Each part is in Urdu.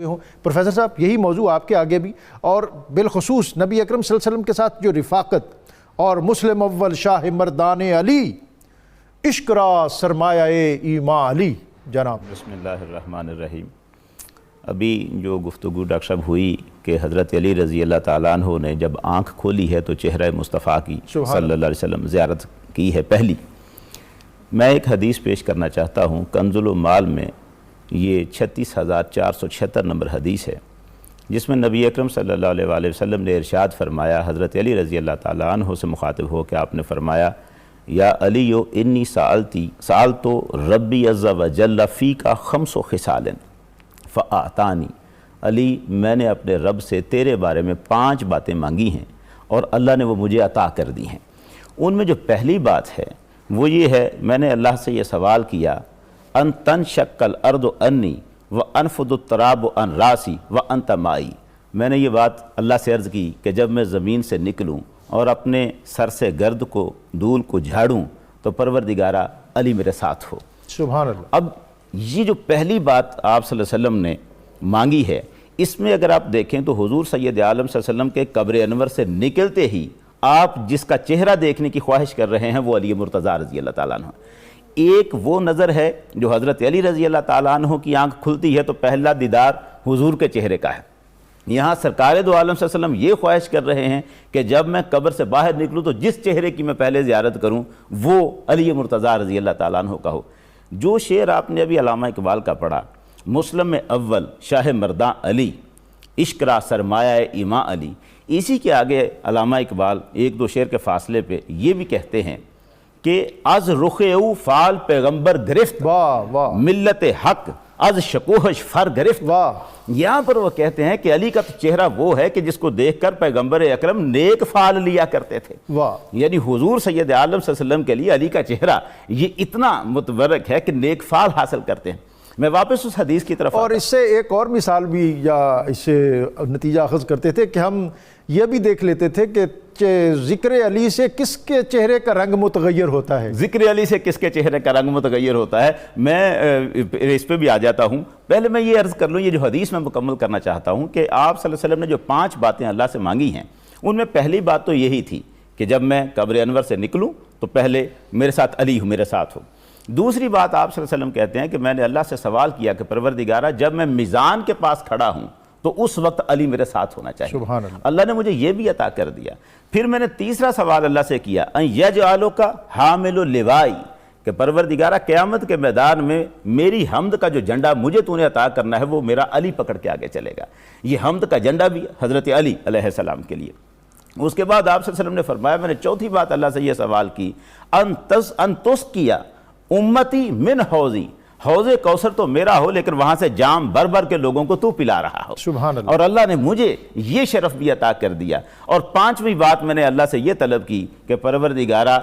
ہوں پروفیسر صاحب، یہی موضوع آپ کے آگے بھی، اور بالخصوص نبی اکرم صلی اللہ علیہ وسلم کے ساتھ جو رفاقت اور مسلم اول شاہ مردان علی، عشق را سرمایہ ایمان علی. جناب بسم اللہ الرحمن الرحیم. ابھی جو گفتگو ڈاکٹر صاحب ہوئی کہ حضرت علی رضی اللہ تعالیٰ عنہ نے جب آنکھ کھولی ہے تو چہرہ مصطفیٰ کی صلی اللہ علیہ وسلم زیارت کی ہے پہلی. میں ایک حدیث پیش کرنا چاہتا ہوں، کنز المال میں یہ 36,476 نمبر حدیث ہے، جس میں نبی اکرم صلی اللہ علیہ وآلہ وسلم نے ارشاد فرمایا، حضرت علی رضی اللہ تعالیٰ عنہ سے مخاطب ہو کہ آپ نے فرمایا، یا علیو انی سألتو ربی عز وجل فیکا 5 خصال فآتانی. علی، میں نے اپنے رب سے تیرے بارے میں 5 باتیں مانگی ہیں اور اللہ نے وہ مجھے عطا کر دی ہیں. ان میں جو پہلی بات ہے وہ یہ ہے، میں نے اللہ سے یہ سوال کیا، ان تنشق الارض انی وانفض التراب عن راسی وانت مائی. میں نے یہ بات اللہ سے عرض کی کہ جب میں زمین سے نکلوں اور اپنے سر سے گرد کو دھول کو جھاڑوں تو پروردگارہ علی میرے ساتھ ہو. سبحان اللہ. اب یہ جو پہلی بات آپ صلی اللہ علیہ وسلم نے مانگی ہے، اس میں اگر آپ دیکھیں تو حضور سید عالم صلی اللہ علیہ وسلم کے قبر انور سے نکلتے ہی آپ جس کا چہرہ دیکھنے کی خواہش کر رہے ہیں وہ علی مرتضیٰ رضی اللہ تعالیٰ عنہ. ایک وہ نظر ہے جو حضرت علی رضی اللہ تعالیٰ عنہ کی آنکھ کھلتی ہے تو پہلا دیدار حضور کے چہرے کا ہے. یہاں سرکار دو عالم صلی اللہ علیہ وسلم یہ خواہش کر رہے ہیں کہ جب میں قبر سے باہر نکلوں تو جس چہرے کی میں پہلے زیارت کروں وہ علی مرتضیٰ رضی اللہ تعالیٰ عنہ کا ہو. جو شعر آپ نے ابھی علامہ اقبال کا پڑھا، مسلم اول شاہ مرداں علی، عشق را سرمایہ ایمان علی، اسی کے آگے علامہ اقبال 1-2 شعر کے فاصلے پہ یہ بھی کہتے ہیں کہ از رخ او فال پیغمبر گرفت، واہ واہ، ملت حق از شکوہش فر گرفت. واہ. یہاں پر وہ کہتے ہیں کہ علی کا تو چہرہ وہ ہے کہ جس کو دیکھ کر پیغمبر اکرم نیک فال لیا کرتے تھے. واہ. یعنی حضور سید عالم صلی اللہ علیہ وسلم کے لیے علی کا چہرہ یہ اتنا متبرک ہے کہ نیک فال حاصل کرتے ہیں. میں واپس اس حدیث کی طرف اور اس سے ایک اور مثال بھی یا اس سے نتیجہ اخذ کرتے تھے کہ ہم یہ بھی دیکھ لیتے تھے کہ ذکر علی سے کس کے چہرے کا رنگ متغیر ہوتا ہے. ذکر علی سے کس کے چہرے کا رنگ متغیر ہوتا ہے. میں اس پہ بھی آ جاتا ہوں. پہلے میں یہ عرض کر لوں، یہ جو حدیث میں مکمل کرنا چاہتا ہوں کہ آپ صلی اللہ علیہ وسلم نے جو 5 باتیں اللہ سے مانگی ہیں، ان میں پہلی بات تو یہی تھی کہ جب میں قبر انور سے نکلوں تو پہلے میرے ساتھ علی ہو، میرے ساتھ ہو. دوسری بات آپ صلی اللہ علیہ وسلم کہتے ہیں کہ میں نے اللہ سے سوال کیا کہ پروردگارہ جب میں میزان کے پاس کھڑا ہوں تو اس وقت علی میرے ساتھ ہونا چاہیے. سبحان اللہ. اللہ نے مجھے یہ بھی عطا کر دیا. پھر میں نے تیسرا سوال اللہ سے کیا، ان یجعلک حامل اللوائی، کہ پروردگارہ قیامت کے میدان میں میری حمد کا جو جھنڈا مجھے تو نے عطا کرنا ہے وہ میرا علی پکڑ کے آگے چلے گا. یہ حمد کا جھنڈا بھی حضرت علی علیہ السلام کے لیے. اس کے بعد آپ صلی اللہ علیہ وسلم نے فرمایا، میں نے چوتھی بات اللہ سے یہ سوال کی، ان تسقیا امتی من حوضی، حوض کوثر تو میرا ہو لیکن وہاں سے جام بھر بھر کے لوگوں کو تو پلا رہا ہو. سبحان اللہ. اور اللہ نے مجھے یہ شرف بھی عطا کر دیا. اور 5ویں بات میں نے اللہ سے یہ طلب کی کہ پروردگارہ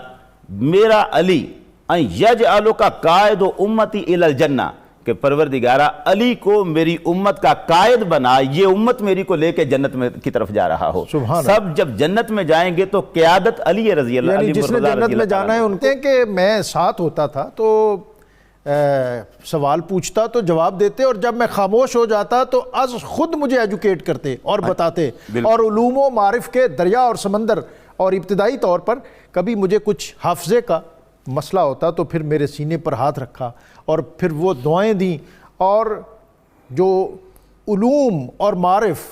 میرا علی ان یجعلک قائد امتی الی الجنہ، کہ پروردگارہ علی کو میری امت کا قائد بنا، یہ امت میری کو لے کے جنت میں کی طرف جا رہا ہو. سب جب جنت میں جائیں گے تو قیادت علی رضی اللہ عنہ، یعنی جس نے جنت میں جانا ہے ان کے کہ میں ساتھ ہوتا تھا تو سوال پوچھتا تو جواب دیتے، اور جب میں خاموش ہو جاتا تو از خود مجھے ایجوکیٹ کرتے اور بتاتے. اور علوم و معارف کے دریا اور سمندر، اور ابتدائی طور پر کبھی مجھے کچھ حافظے کا مسئلہ ہوتا تو پھر میرے سینے پر ہاتھ رکھا اور پھر وہ دعائیں دیں. اور جو علوم اور معارف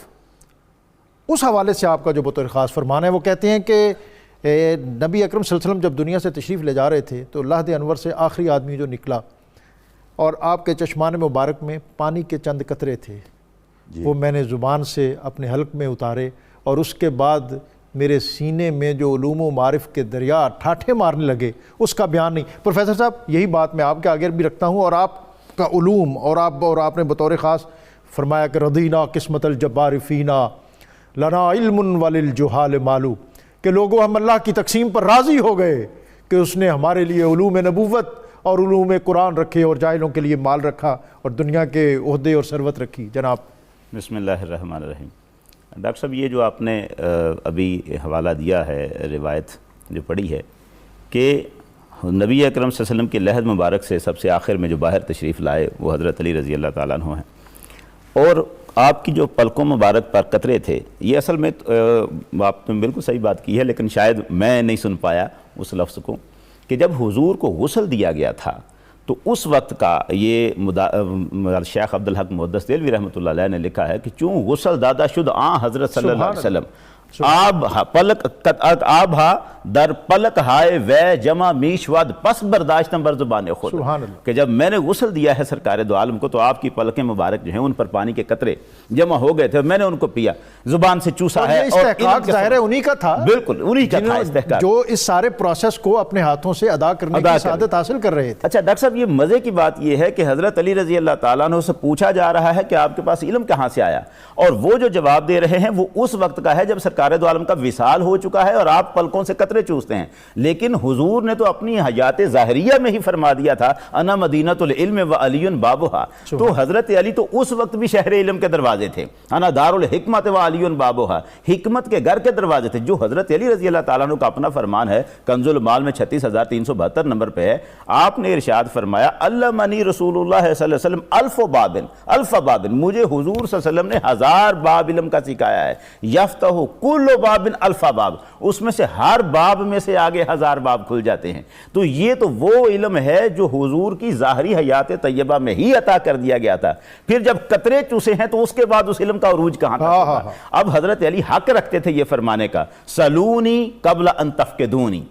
اس حوالے سے آپ کا جو بطور خاص فرمان ہے، وہ کہتے ہیں کہ نبی اکرم صلی اللہ علیہ وسلم جب دنیا سے تشریف لے جا رہے تھے تو لحد انور سے آخری آدمی جو نکلا اور آپ کے چشمان مبارک میں پانی کے چند قطرے تھے، وہ میں نے زبان سے اپنے حلق میں اتارے، اور اس کے بعد میرے سینے میں جو علوم و معارف کے دریا ٹھاٹھے مارنے لگے، اس کا بیان نہیں. پروفیسر صاحب، یہی بات میں آپ کے آگے بھی رکھتا ہوں، اور آپ کا علوم اور آپ نے بطور خاص فرمایا کہ رضینا قسمت الجبار فینا لنا علم وللجہال مالو، کہ لوگوں ہم اللہ کی تقسیم پر راضی ہو گئے کہ اس نے ہمارے لیے علوم نبوت اور علوم قرآن رکھے اور جاہلوں کے لیے مال رکھا اور دنیا کے عہدے اور ثروت رکھی. جناب بسم اللہ الرحمن الرحیم. ڈاکٹر صاحب، یہ جو آپ نے ابھی حوالہ دیا ہے، روایت جو پڑھی ہے کہ نبی اکرم صلی اللہ علیہ وسلم کے لحد مبارک سے سب سے آخر میں جو باہر تشریف لائے وہ حضرت علی رضی اللہ تعالیٰ عنہ ہیں، اور آپ کی جو پلکوں مبارک پر قطرے تھے، یہ اصل میں آپ نے بالکل صحیح بات کی ہے، لیکن شاید میں نہیں سن پایا اس لفظ کو، کہ جب حضور کو غسل دیا گیا تھا تو اس وقت کا یہ شیخ عبدالحق محدث دہلوی رحمۃ اللہ علیہ نے لکھا ہے کہ چون غسل دادا شد حضرت صلی اللہ علیہ وسلم آب ہا در پلک ہائے وے جمع میش ود پس برداشتم بر زبان خود، کہ جب میں نے غسل دیا ہے سرکار دو عالم کو تو آپ کی پلکیں مبارک جو ہیں ان پر پانی کے قطرے جمع ہو گئے تھے، میں نے ان کو پیا، زبان سے چوسا ہے، اور استحقاق ظاہر ہے انہی کا تھا، بالکل انہی کا تھا استحقاق، جو اس سارے پروسیس کو اپنے ہاتھوں سے ادا کرنے کی سعادت حاصل کر رہے تھے۔ اچھا ڈاکٹر صاحب، یہ مزے کی بات یہ ہے کہ حضرت علی رضی اللہ تعالیٰ عنہ سے پوچھا جا رہا ہے کہ آپ کے پاس علم کہاں سے آیا، اور وہ جو جواب دے رہے ہیں وہ اس وقت کا ہے جب سرکار دو عالم کا وصال ہو چکا ہے اور آپ پلکوں سے قطرے چوستے ہیں، لیکن حضور نے تو اپنی حیات ظاہریہ میں ہی فرما دیا تھا انا مدینۃ العلم و علی بابھا، تو حضرت علی تو اس وقت بھی شہر علم کے دروازے تھے، انا دار الحکمت و علی بابھا، حکمت کے گھر کے دروازے تھے، جو حضرت علی رضی اللہ تعالیٰ عنہ کا اپنا فرمان ہے، کنز المال میں 36,372 نمبر پہ ہے، آپ نے ارشاد فرمایا علمنی رسول اللہ صلی اللہ علیہ وسلم الف بابن، مجھے حضور صلی اللہ علیہ وسلم نے 1000 باب علم کا سکھایا ہے، یفتح کل باب الف باب، اس میں سے ہر باب میں سے آگے 1000 باب کھل جاتے ہیں، تو یہ تو وہ علم ہے جو حضور کی ظاہری حیات طیبہ میں ہی عطا کر دیا گیا تھا، پھر جب قطرے چوسے ہیں تو اس کے بعد اس علم کا عروج کہاں تھا؟ اب حضرت علی حق رکھتے تھے یہ فرمانے کا، سلونی قبل ان تفقدونی،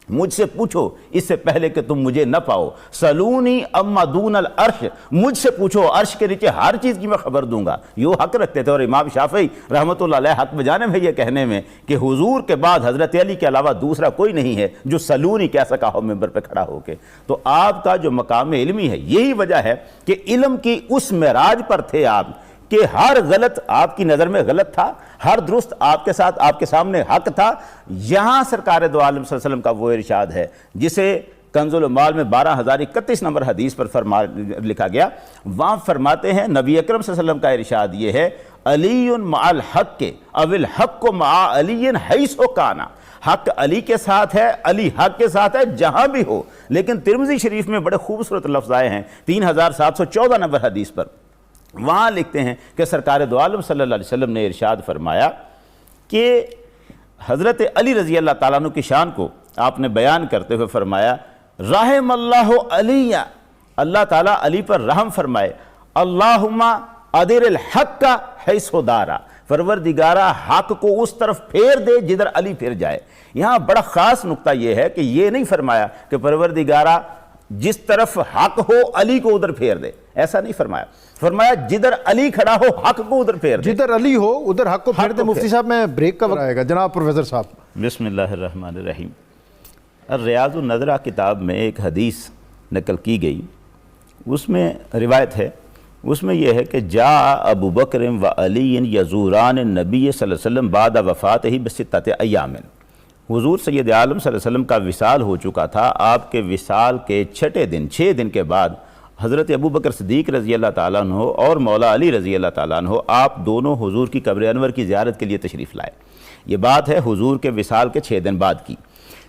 مجھ سے پوچھو اس سے پہلے کہ تم مجھے نہ پاؤ، سلونی اما دون العرش، مجھ سے پوچھو عرش کے نیچے ہر چیز کی میں خبر دوں گا، یہ حق رکھتے تھے۔ اور امام شافعی رحمۃ اللہ علیہ حق بجانب ہے یہ کہنے میں کہ حضور کے بعد حضرت علی کے علاوہ دوسرا کوئی نہیں ہے جو سلونی کہہ سکا ہو ممبر پہ کھڑا ہو کے، تو آپ کا جو مقام علمی ہے یہی وجہ ہے کہ علم کی اس معراج پر تھے آپ کہ ہر غلط آپ کی نظر میں غلط تھا، ہر درست آپ کے ساتھ آپ کے سامنے حق تھا۔ یہاں سرکار دو عالم صلی اللہ علیہ وسلم کا وہ ارشاد ہے جسے کنز المال میں 12031 نمبر حدیث پر لکھا گیا، وہاں فرماتے ہیں نبی اکرم صلی اللہ علیہ وسلم کا ارشاد یہ ہے علی مع الحق او الحق مع علی حیث کانا، حق علی کے ساتھ ہے، علی حق کے ساتھ ہے جہاں بھی ہو۔ لیکن ترمذی شریف میں بڑے خوبصورت لفظ آئے ہیں 3714 نمبر حدیث پر، وہاں لکھتے ہیں کہ سرکار دو عالم صلی اللہ علیہ وسلم نے ارشاد فرمایا کہ حضرت علی رضی اللہ تعالیٰ عنہ کی شان کو آپ نے بیان کرتے ہوئے فرمایا رحم اللہ علی، اللہ تعالیٰ علی پر رحم فرمائے، اللہم ادر الحق کا حیث دارا، پروردگارہ حق کو اس طرف پھیر دے جدھر علی پھر جائے۔ یہاں بڑا خاص نقطہ یہ ہے کہ یہ نہیں فرمایا کہ پروردگارہ جس طرف حق ہو علی کو ادھر پھیر دے، ایسا نہیں فرمایا، فرمایا جدھر علی کھڑا ہو حق کو ادھر پھیر دے، جدھر علی ہو ادھر حق کو پھیر دے۔ مفتی صاحب میں بریک کا وقت آئے گا، جناب پروفیسر صاحب۔ بسم اللہ الرحمن الرحیم۔ الریاض النظرہ کتاب میں ایک حدیث نقل کی گئی، اس میں روایت ہے، اس میں یہ ہے کہ جا ابو بکر و علی یزوران النبی صلی اللہ علیہ وسلم بعد وفاتہ بستۃ ایام، حضور سید عالم صلی اللہ علیہ وسلم کا وصال ہو چکا تھا، آپ کے وصال کے 6 دن کے بعد حضرت ابو بکر صدیق رضی اللہ تعالیٰ عنہ اور مولا علی رضی اللہ تعالیٰ عنہ آپ دونوں حضور کی قبر انور کی زیارت کے لیے تشریف لائے۔ یہ بات ہے حضور کے وصال کے 6 دن بعد کی۔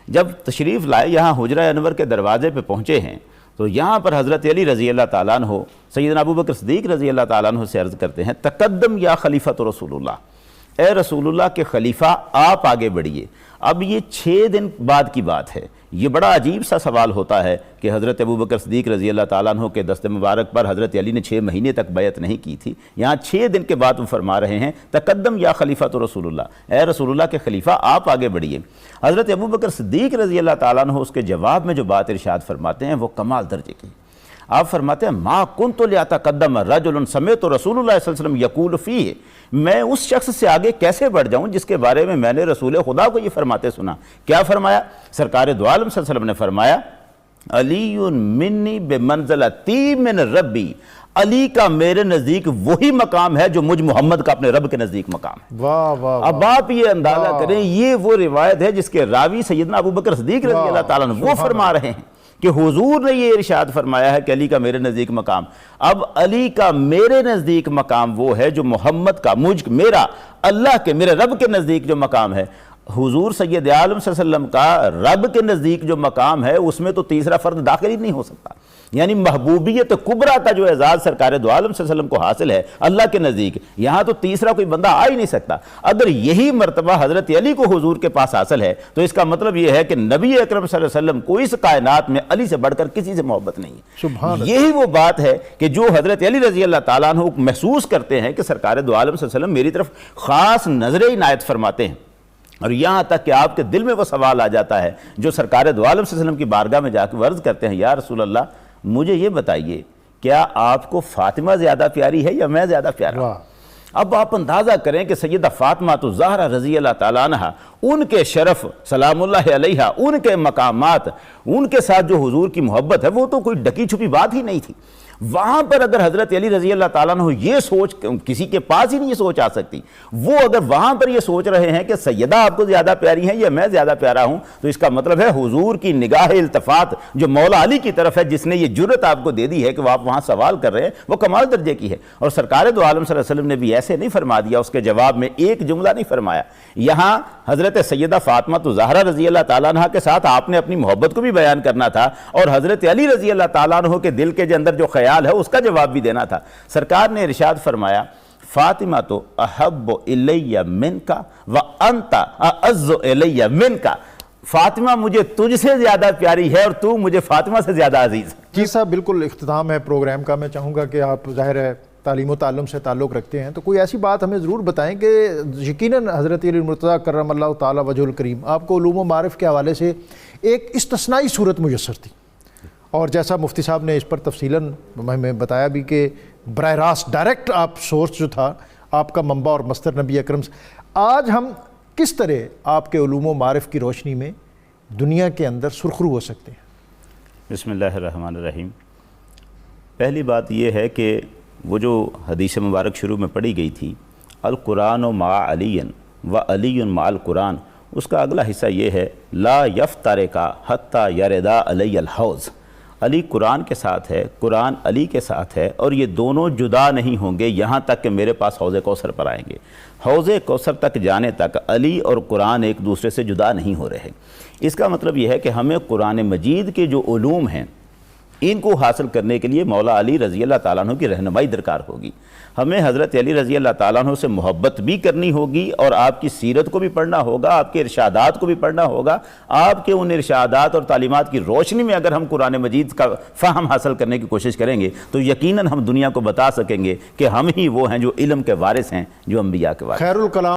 جب تشریف لائے یہاں حجرہ انور کے دروازے پہ پہنچے ہیں تو یہاں پر حضرت علی رضی اللہ تعالیٰ عنہ سیدنا ابو بکر صدیق رضی اللہ تعالیٰ عنہ سے عرض کرتے ہیں تقدم یا خلیفۃ رسول اللہ، اے رسول اللہ کے خلیفہ آپ آگے بڑھیے۔ اب یہ 6 دن بعد کی بات ہے، یہ بڑا عجیب سا سوال ہوتا ہے کہ حضرت ابو بکر صدیق رضی اللہ تعالیٰ عنہ کے دست مبارک پر حضرت علی نے 6 مہینے تک بیعت نہیں کی تھی، یہاں 6 دن کے بعد وہ فرما رہے ہیں تقدم یا خلیفۃ رسول اللہ، اے رسول اللہ کے خلیفہ آپ آگے بڑھیے۔ حضرت ابو بکر صدیق رضی اللہ تعالیٰ عنہ اس کے جواب میں جو بات ارشاد فرماتے ہیں وہ کمال درجے کی۔ آپ فرماتے ہیں ما کنت لیتقدم رجل سمعت رسول اللہ صلی اللہ علیہ وسلم یقول فیہ، میں اس شخص سے آگے کیسے بڑھ جاؤں جس کے بارے میں نے رسول خدا کو یہ فرماتے سنا۔ کیا فرمایا؟ سرکار دو عالم صلی اللہ علیہ وسلم نے فرمایا علی منی بمنزلتی من ربی، علی کا میرے نزدیک وہی مقام ہے جو مجھ محمد کا اپنے رب کے نزدیک مقام ہے۔ واہ واہ، اب آپ یہ اندازہ کریں، یہ وہ روایت ہے جس کے راوی سیدنا ابو بکر صدیق رضی اللہ تعالیٰ عنہ وہ فرما رہے ہیں کہ حضور نے یہ ارشاد فرمایا ہے کہ علی کا میرے نزدیک مقام۔ اب علی کا میرے نزدیک مقام وہ ہے جو محمد کا میرا اللہ کے میرے رب کے نزدیک جو مقام ہے۔ حضور سید عالم صلی اللہ علیہ وسلم کا رب کے نزدیک جو مقام ہے اس میں تو تیسرا فرد داخل ہی نہیں ہو سکتا. یعنی محبوبیت کبریٰ کا جو اعزاز سرکار دو عالم صلی اللہ علیہ وسلم کو حاصل ہے اللہ کے نزدیک، یہاں تو تیسرا کوئی بندہ آ ہی نہیں سکتا. اگر یہی مرتبہ حضرت علی کو حضور کے پاس حاصل ہے تو اس کا مطلب یہ ہے کہ نبی اکرم صلی اللہ علیہ وسلم کو اس کائنات میں علی سے بڑھ کر کسی سے محبت نہیں ہے. سبحان اللہ. یہی وہ بات ہے کہ جو حضرت علی رضی اللہ تعالیٰ عنہ محسوس کرتے ہیں کہ سرکار دو عالم صلی اللہ علیہ وسلم میری طرف خاص نظر عنایت فرماتے ہیں. اور یہاں تک کہ آپ کے دل میں وہ سوال آ جاتا ہے جو سرکار دو عالم صلی اللہ علیہ وسلم کی بارگاہ میں جا کے عرض کرتے ہیں، یا رسول اللہ مجھے یہ بتائیے کیا آپ کو فاطمہ زیادہ پیاری ہے یا میں زیادہ پیارا ہوں؟ اب آپ اندازہ کریں کہ سیدہ فاطمہ الزہرا رضی اللہ تعالیٰ عنہ، ان کے شرف سلام اللہ علیہا، ان کے مقامات، ان کے ساتھ جو حضور کی محبت ہے وہ تو کوئی ڈکی چھپی بات ہی نہیں تھی. وہاں پر اگر حضرت علی رضی اللہ تعالیٰ عنہ یہ سوچ، کسی کے پاس ہی نہیں یہ سوچ آ سکتی، وہ اگر وہاں پر یہ سوچ رہے ہیں کہ سیدہ آپ کو زیادہ پیاری ہیں یا میں زیادہ پیارا ہوں، تو اس کا مطلب ہے حضور کی نگاہ التفات جو مولا علی کی طرف ہے، جس نے یہ جرت آپ کو دے دی ہے کہ وہ آپ وہاں سوال کر رہے ہیں، وہ کمال درجے کی ہے. اور سرکار دو عالم صلی اللہ علیہ وسلم نے بھی ایسے نہیں فرما دیا، اس کے جواب میں ایک جملہ نہیں فرمایا. یہاں حضرت سیدہ فاطمہ الزہرا رضی اللہ تعالیٰ عنہ کے ساتھ آپ نے اپنی محبت کو بھی بیان کرنا تھا، اور حضرت علی رضی اللہ تعالیٰ عنہ کے دل کے اندر جو خیال ہے اس کا جواب بھی دینا تھا. سرکار نے ارشاد فرمایا، فاطمہ تو احب الی منک وانت اعز الی منک، فاطمہ مجھے تجھ سے زیادہ پیاری ہے اور تو مجھے فاطمہ سے زیادہ عزیز ہے. جی صاحب، بالکل اختتام ہے پروگرام کا. میں چاہوں گا کہ آپ ظاہر ہے تعلیم و تعلم سے تعلق رکھتے ہیں، تو کوئی ایسی بات ہمیں ضرور بتائیں کہ یقیناً حضرت علی المرتضیٰ کرم اللہ تعالیٰ وجہ الکریم آپ کو علوم و معارف کے حوالے سے ایک استثنائی صورت میسر تھی، اور جیسا مفتی صاحب نے اس پر تفصیلاً ہمیں بتایا بھی کہ براہ راست ڈائریکٹ آپ سورس جو تھا آپ کا منبع اور مصدر نبی اکرم سے. آج ہم کس طرح آپ کے علوم و معارف کی روشنی میں دنیا کے اندر سرخرو ہو سکتے ہیں؟ بسم اللہ الرحمن الرحیم. پہلی بات یہ ہے کہ وہ جو حدیث مبارک شروع میں پڑھی گئی تھی، القرآن مع علی و علی مع القرآن، اس کا اگلا حصہ یہ ہے، لا یفترقا حتی یردا علی الحوض. علی قرآن کے ساتھ ہے، قرآن علی کے ساتھ ہے، اور یہ دونوں جدا نہیں ہوں گے یہاں تک کہ میرے پاس حوض کوثر پر آئیں گے. حوض کوثر تک جانے تک علی اور قرآن ایک دوسرے سے جدا نہیں ہو رہے. اس کا مطلب یہ ہے کہ ہمیں قرآن مجید کے جو علوم ہیں ان کو حاصل کرنے کے لیے مولا علی رضی اللہ تعالیٰ عنہ کی رہنمائی درکار ہوگی. ہمیں حضرت علی رضی اللہ تعالیٰ عنہ سے محبت بھی کرنی ہوگی، اور آپ کی سیرت کو بھی پڑھنا ہوگا، آپ کے ارشادات کو بھی پڑھنا ہوگا. آپ کے ان ارشادات اور تعلیمات کی روشنی میں اگر ہم قرآن مجید کا فہم حاصل کرنے کی کوشش کریں گے تو یقیناً ہم دنیا کو بتا سکیں گے کہ ہم ہی وہ ہیں جو علم کے وارث ہیں، جو انبیاء کے وارث ہیں. خیر الکلام